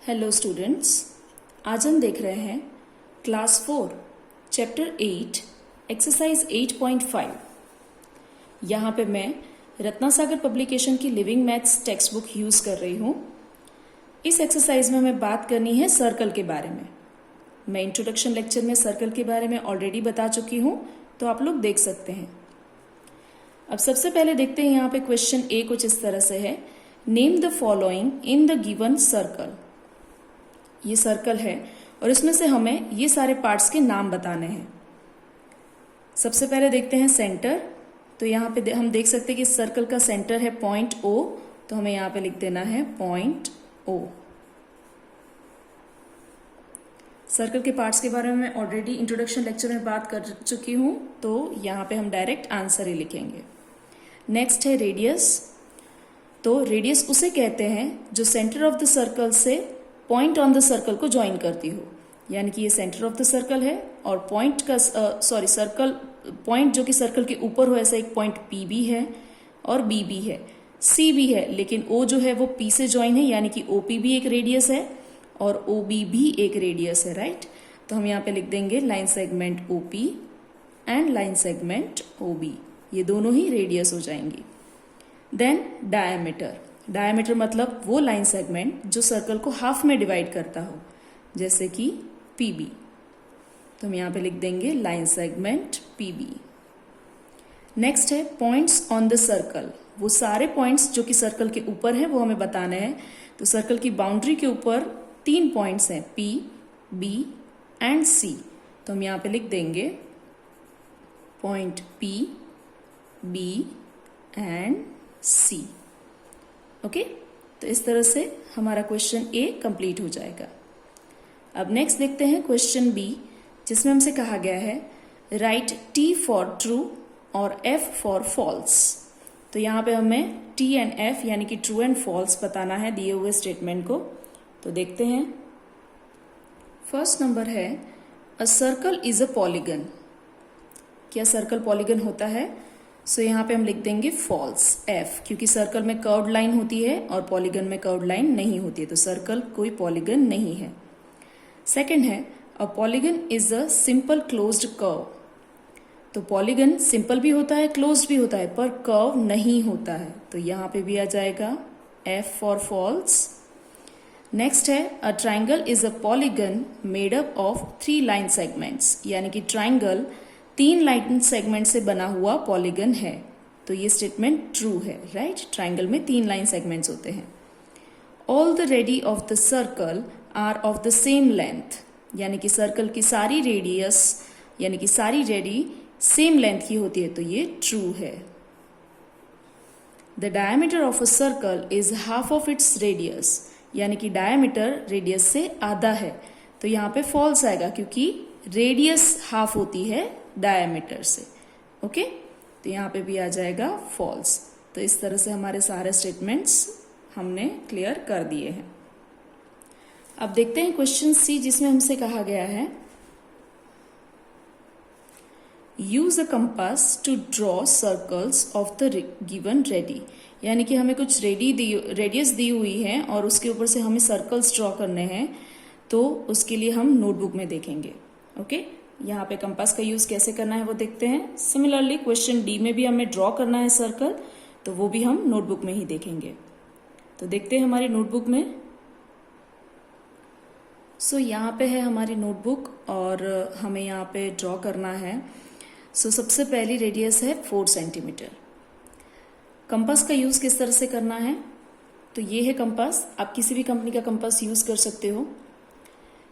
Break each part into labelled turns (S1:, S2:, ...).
S1: Hello students, आज हम देख रहे हैं क्लास 4 चैप्टर 8 एक्सरसाइज 8.5। यहाँ पे मैं रत्नासागर पब्लिकेशन की living maths text book use कर रही हूँ। इस एक्सरसाइज में हमें बात करनी है सर्कल के बारे में। मैं इंट्रोडक्शन लेक्चर में सर्कल के बारे में ऑलरेडी बता चुकी हूँ, तो आप लोग देख सकते हैं। अब सबसे पहले देखते हैं यहाँ पे क्वेश्चन ए कुछ इस तरह से है, name the following in the given circle. ये सर्कल है और इसमें से हमें ये सारे पार्ट्स के नाम बताने हैं। सबसे पहले देखते हैं सेंटर। तो यहाँ पे हम देख सकते हैं कि सर्कल का सेंटर है पॉइंट ओ, तो हमें यहाँ पे लिख देना है पॉइंट ओ। सर्कल के पार्ट्स के बारे में मैं ऑलरेडी इंट्रोडक्शन लेक्चर में बात कर चुकी हूँ, तो यहाँ पे हम डायरेक्ट आंसर ही लिखेंगे। नेक्स्ट है रेडियस। तो रेडियस उसे कहते हैं जो सेंटर ऑफ द सर्कल से पॉइंट ऑन द सर्कल को ज्वाइन करती हो, यानी कि ये सेंटर ऑफ द सर्कल है और पॉइंट का सर्कल पॉइंट जो कि सर्कल के ऊपर हो, ऐसा एक पॉइंट पी भी है और बी भी है, सी भी है, लेकिन ओ जो है वो पी से ज्वाइन है, यानी कि ओपी भी एक रेडियस है और ओबी भी एक रेडियस है, राइट। तो हम यहाँ पे लिख देंगे line segment OP and line segment OB, ये दोनों ही रेडियस हो जाएंगी। Then diameter. डायमीटर मतलब वो लाइन सेगमेंट जो सर्कल को हाफ में डिवाइड करता हो, जैसे कि पीबी। तो हम यहाँ पे लिख देंगे लाइन सेगमेंट पीबी। नेक्स्ट है पॉइंट्स ऑन द सर्कल। वो सारे पॉइंट्स जो कि सर्कल के ऊपर है वो हमें बताने हैं। तो सर्कल की बाउंड्री के ऊपर 3 पॉइंट्स हैं, पी, बी एंड सी। तो हम यहाँ पे लिख देंगे point P, B and C. Okay, तो इस तरह से हमारा क्वेश्चन ए कंप्लीट हो जाएगा। अब नेक्स्ट देखते हैं क्वेश्चन बी, जिसमें हमसे कहा गया है राइट टी फॉर ट्रू और एफ फॉर फॉल्स। तो यहाँ पे हमें टी एंड एफ यानी कि ट्रू एंड फॉल्स बताना है दिए हुए स्टेटमेंट को। तो देखते हैं। फर्स्ट नंबर है a circle is a polygon. क्या सर्कल पॉलीगन होता है? सो यहाँ पे हम लिख देंगे फॉल्स, एफ, क्योंकि सर्कल में कर्व्ड लाइन होती है और पॉलीगन में कर्व्ड लाइन नहीं होती है, तो सर्कल कोई पॉलीगन नहीं है। सेकंड है a polygon is a simple closed curve. तो पॉलीगन सिंपल भी होता है, क्लोज्ड भी होता है, पर कर्व नहीं होता है, तो यहाँ पे भी आ जाएगा एफ फॉर फॉल्स। नेक्स्ट है a triangle is a polygon made up of 3 line segments, यानी कि ट्राइंगल 3 लाइन सेगमेंट से बना हुआ पॉलीगन है। तो ये स्टेटमेंट ट्रू है, राइट। ट्राइंगल में 3 लाइन सेगमेंट्स होते हैं। All the radii of the circle are of the same length, यानी कि सर्कल की सारी रेडियस यानी कि सारी रेडी सेम लेंथ की होती है, तो ये ट्रू है। The diameter of a circle is half of its radius, यानी कि डायमीटर रेडियस से आधा है, तो यहाँ पे फॉल्स आएगा क्योंकि रेडियस हाफ होती है डायमीटर से। ओके, तो यहाँ पे भी आ जाएगा फॉल्स। तो इस तरह से हमारे सारे स्टेटमेंट्स हमने क्लियर कर दिए हैं। अब देखते हैं क्वेश्चन सी, जिसमें हमसे कहा गया है use a compass to draw circles of the given radii, यानी कि हमें कुछ रेडियस दी हुई है और उसके ऊपर से हमें सर्कल्स ड्रॉ करने हैं, तो उसके लिए हम नोटबुक में देखेंगे। ओके, यहाँ पे कंपास का यूज कैसे करना है वो देखते हैं। सिमिलरली क्वेश्चन डी में भी हमें ड्रॉ करना है सर्कल, तो वो भी हम नोटबुक में ही देखेंगे। तो देखते हैं हमारी नोटबुक में। सो यहाँ पे है हमारी नोटबुक और हमें यहाँ पे ड्रॉ करना है। सो सबसे पहली रेडियस है 4 सेंटीमीटर। कंपास का यूज किस तरह से करना है? तो ये है कंपास। आप किसी भी कंपनी का कंपास यूज कर सकते हो।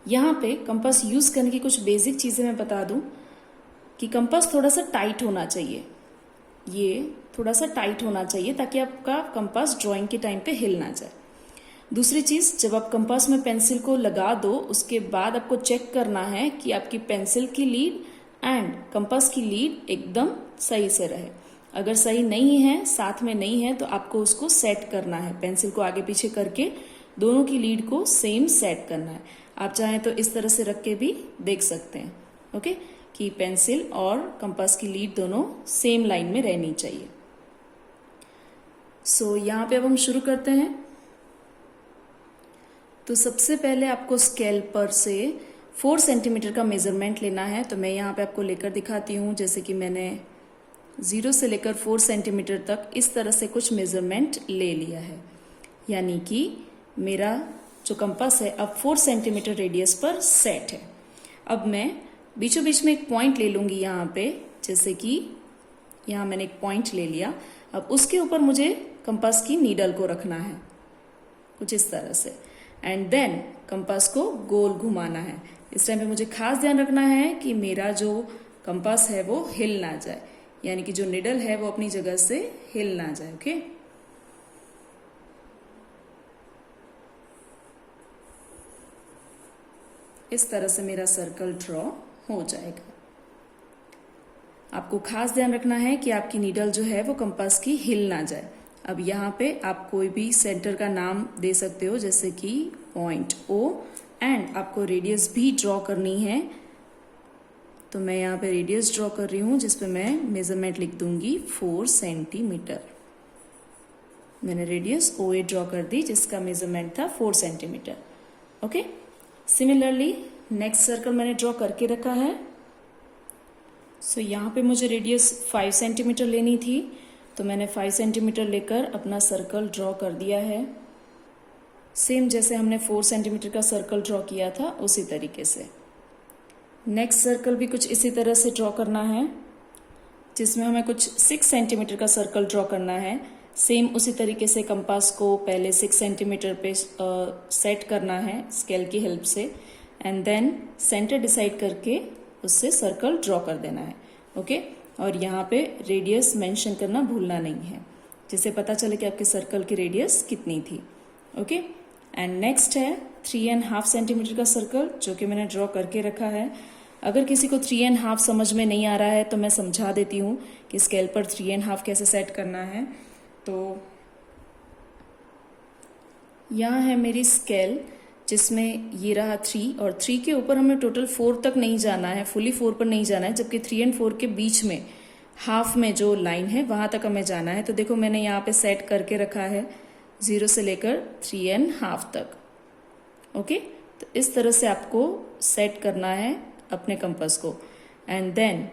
S1: यहाँ पे कंपास यूज करने की कुछ बेसिक चीजें मैं बता दूं कि कंपास थोड़ा सा टाइट होना चाहिए, ये थोड़ा सा टाइट होना चाहिए ताकि आपका कंपास ड्राइंग के टाइम पे हिल ना जाए। दूसरी चीज, जब आप कंपास में पेंसिल को लगा दो, उसके बाद आपको चेक करना है कि आपकी पेंसिल की लीड एंड कंपास की लीड एकदम सही से रहे। अगर सही नहीं है, साथ में नहीं है, तो आपको उसको सेट करना है, पेंसिल को आगे पीछे करके दोनों की लीड को सेम सेट करना है। आप चाहें तो इस तरह से रख के भी देख सकते हैं, ओके, कि पेंसिल और कंपास की लीड दोनों सेम लाइन में रहनी चाहिए। सो यहाँ पे अब हम शुरू करते हैं। तो सबसे पहले आपको स्केल पर से 4 सेंटीमीटर का मेजरमेंट लेना है। तो मैं यहाँ पे आपको लेकर दिखाती हूँ, जैसे कि मैंने 0 से लेकर 4 सेंटीमीटर तक इस तरह से कुछ मेजरमेंट ले लिया है। यानी कि मेरा जो कंपास है अब 4 सेंटीमीटर रेडियस पर सेट है। अब मैं बीचों बीच में एक पॉइंट ले लूंगी यहाँ पे, जैसे कि यहाँ मैंने एक पॉइंट ले लिया। अब उसके ऊपर मुझे कंपास की नीडल को रखना है कुछ इस तरह से, एंड देन कंपास को गोल घुमाना है। इस टाइम पे मुझे खास ध्यान रखना है कि मेरा जो कंपास है वो हिल ना जाए, यानी कि जो निडल है वो अपनी जगह से हिल ना जाए। ओके, इस तरह से मेरा सर्कल ड्रॉ हो जाएगा। आपको खास ध्यान रखना है कि आपकी नीडल जो है वो कंपास की हिल ना जाए। अब यहाँ पे आप कोई भी सेंटर का नाम दे सकते हो, जैसे कि पॉइंट O, एंड आपको रेडियस भी ड्रॉ करनी है। तो मैं यहाँ पे रेडियस ड्रॉ कर रही हूँ, जिसपे मैं मेजरमेंट लिख दूंगी 4 सेंटीमीटर। मैंने रेडियस OA ड्रॉ कर दी, जिसका मेजरमेंट था 4 centimetre. Okay, similarly next circle मैंने ड्रॉ करके रखा है। सो यहाँ पे मुझे रेडियस 5 सेंटीमीटर लेनी थी, तो मैंने 5 सेंटीमीटर लेकर अपना सर्कल ड्रॉ कर दिया है। सेम जैसे हमने 4 सेंटीमीटर का सर्कल ड्रॉ किया था उसी तरीके से नेक्स्ट सर्कल भी कुछ इसी तरह से ड्रॉ करना है, जिसमें हमें कुछ 6 सेंटीमीटर का सर्कल ड्रॉ करना है। सेम उसी तरीके से कंपास को पहले 6 सेंटीमीटर पे सेट करना है स्केल की हेल्प से, एंड देन सेंटर डिसाइड करके उससे सर्कल ड्रॉ कर देना है। ओके, और यहाँ पे रेडियस मेंशन करना भूलना नहीं है, जिससे पता चले कि आपके सर्कल की रेडियस कितनी थी। ओके, एंड नेक्स्ट है 3.5 सेंटीमीटर का सर्कल, जो कि मैंने ड्रॉ करके रखा है। अगर किसी को 3.5 समझ में नहीं आ रहा है तो मैं समझा देती हूँ कि स्केल पर 3.5 कैसे सेट करना है। तो यहाँ है मेरी स्केल, जिसमें ये रहा 3, और 3 के ऊपर हमें टोटल 4 तक नहीं जाना है, फुली 4 पर नहीं जाना है, जबकि 3 एंड 4 के बीच में हाफ में जो लाइन है वहां तक हमें जाना है। तो देखो मैंने यहाँ पे सेट करके रखा है 0 से लेकर 3.5 तक। ओके, तो इस तरह से आपको सेट करना है अपने कंपास को, एंड देन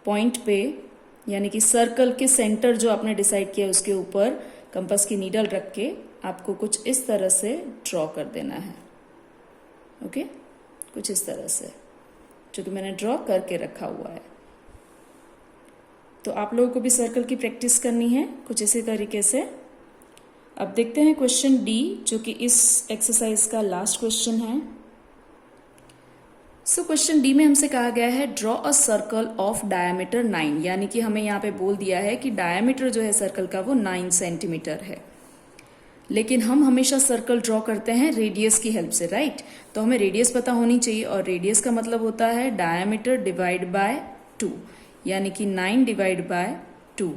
S1: पॉइंट पे यानी कि सर्कल के सेंटर जो आपने डिसाइड किया उसके ऊपर कंपास की नीडल रख के आपको कुछ इस तरह से ड्रॉ कर देना है। ओके, कुछ इस तरह से, जो कि मैंने ड्रॉ करके रखा हुआ है। तो आप लोगों को भी सर्कल की प्रैक्टिस करनी है कुछ इसी तरीके से। अब देखते हैं क्वेश्चन डी, जो कि इस एक्सरसाइज का लास्ट क्वेश्चन है। सो क्वेश्चन डी में हमसे कहा गया है draw a circle of diameter 9, यानी कि हमें यहाँ पे बोल दिया है कि डायमीटर जो है सर्कल का वो 9 सेंटीमीटर है। लेकिन हम हमेशा सर्कल ड्रॉ करते हैं रेडियस की हेल्प से, राइट? तो हमें रेडियस पता होनी चाहिए, और रेडियस का मतलब होता है डायमीटर डिवाइड बाय 2, यानी कि 9 डिवाइड बाय 2,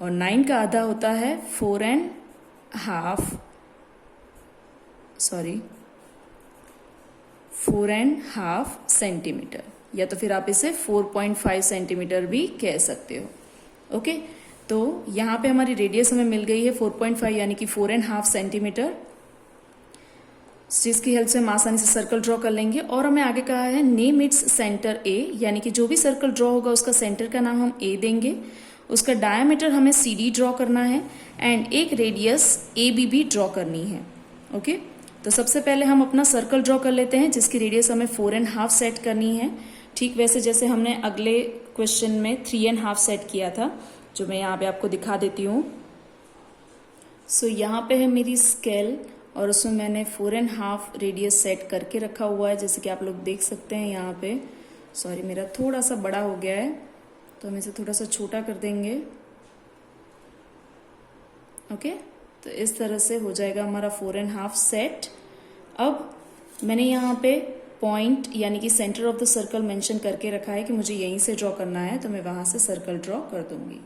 S1: और 9 का आधा होता है 4.5 सेंटीमीटर, या तो फिर आप इसे 4.5 सेंटीमीटर भी कह सकते हो। ओके, तो यहाँ पे हमारी रेडियस हमें मिल गई है 4.5 यानी कि 4.5 सेंटीमीटर, जिसकी हेल्प से हम आसानी से सर्कल ड्रॉ कर लेंगे। और हमें आगे कहा है नेम इट्स सेंटर ए, यानी कि जो भी सर्कल ड्रॉ होगा उसका सेंटर का नाम हम ए देंगे, उसका डायमीटर हमें CD ड्रॉ करना है, एंड एक रेडियस AB भी ड्रॉ करनी है। ओके, तो सबसे पहले हम अपना सर्कल ड्रॉ कर लेते हैं जिसकी रेडियस हमें 4.5 सेट करनी है, ठीक वैसे जैसे हमने अगले क्वेश्चन में 3.5 सेट किया था, जो मैं यहाँ पे आपको दिखा देती हूँ। सो यहाँ पे है मेरी स्केल, और उसमें मैंने 4.5 रेडियस सेट करके रखा हुआ है, जैसे कि आप लोग देख सकते हैं यहाँ पे। सॉरी, मेरा थोड़ा सा बड़ा हो गया है, तो हम इसे थोड़ा सा छोटा कर देंगे। ओके, तो इस तरह से हो जाएगा हमारा 4.5 सेट। अब मैंने यहाँ पे पॉइंट यानी कि centre of the circle mention करके रखा है कि मुझे यहीं से ड्रॉ करना है, तो मैं वहां से सर्कल ड्रॉ कर दूंगी।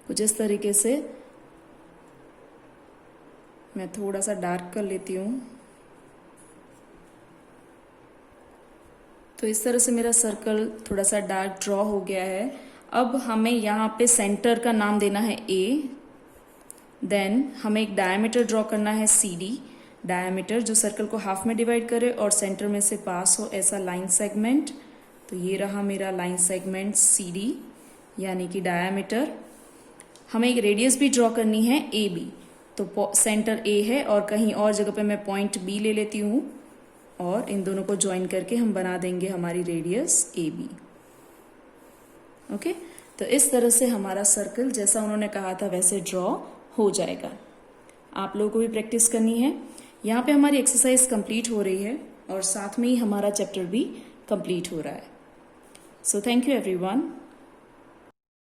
S1: कुछ इस तरीके से मैं थोड़ा सा डार्क कर लेती हूँ। तो इस तरह से मेरा सर्कल थोड़ा सा डार्क ड्रॉ हो गया है। अब हमें यहाँ पे सेंटर का नाम देना है ए, देन हमें एक डायमीटर ड्रॉ करना है सी डी, डायमीटर जो सर्कल को हाफ में डिवाइड करे और सेंटर में से पास हो ऐसा लाइन सेगमेंट। तो ये रहा मेरा लाइन सेगमेंट सी डी यानी कि डायमीटर। हमें एक रेडियस भी ड्रॉ करनी है ए बी, तो सेंटर ए है और कहीं और जगह पे मैं पॉइंट बी ले लेती हूँ और इन दोनों को ज्वाइन करके हम बना देंगे हमारी रेडियस ए बी। ओके, तो इस तरह से हमारा सर्कल जैसा उन्होंने कहा था वैसे ड्रॉ हो जाएगा। आप लोगों को भी प्रैक्टिस करनी है। यहाँ पे हमारी एक्सरसाइज कंप्लीट हो रही है और साथ में ही हमारा चैप्टर भी कंप्लीट हो रहा है। So thank you everyone.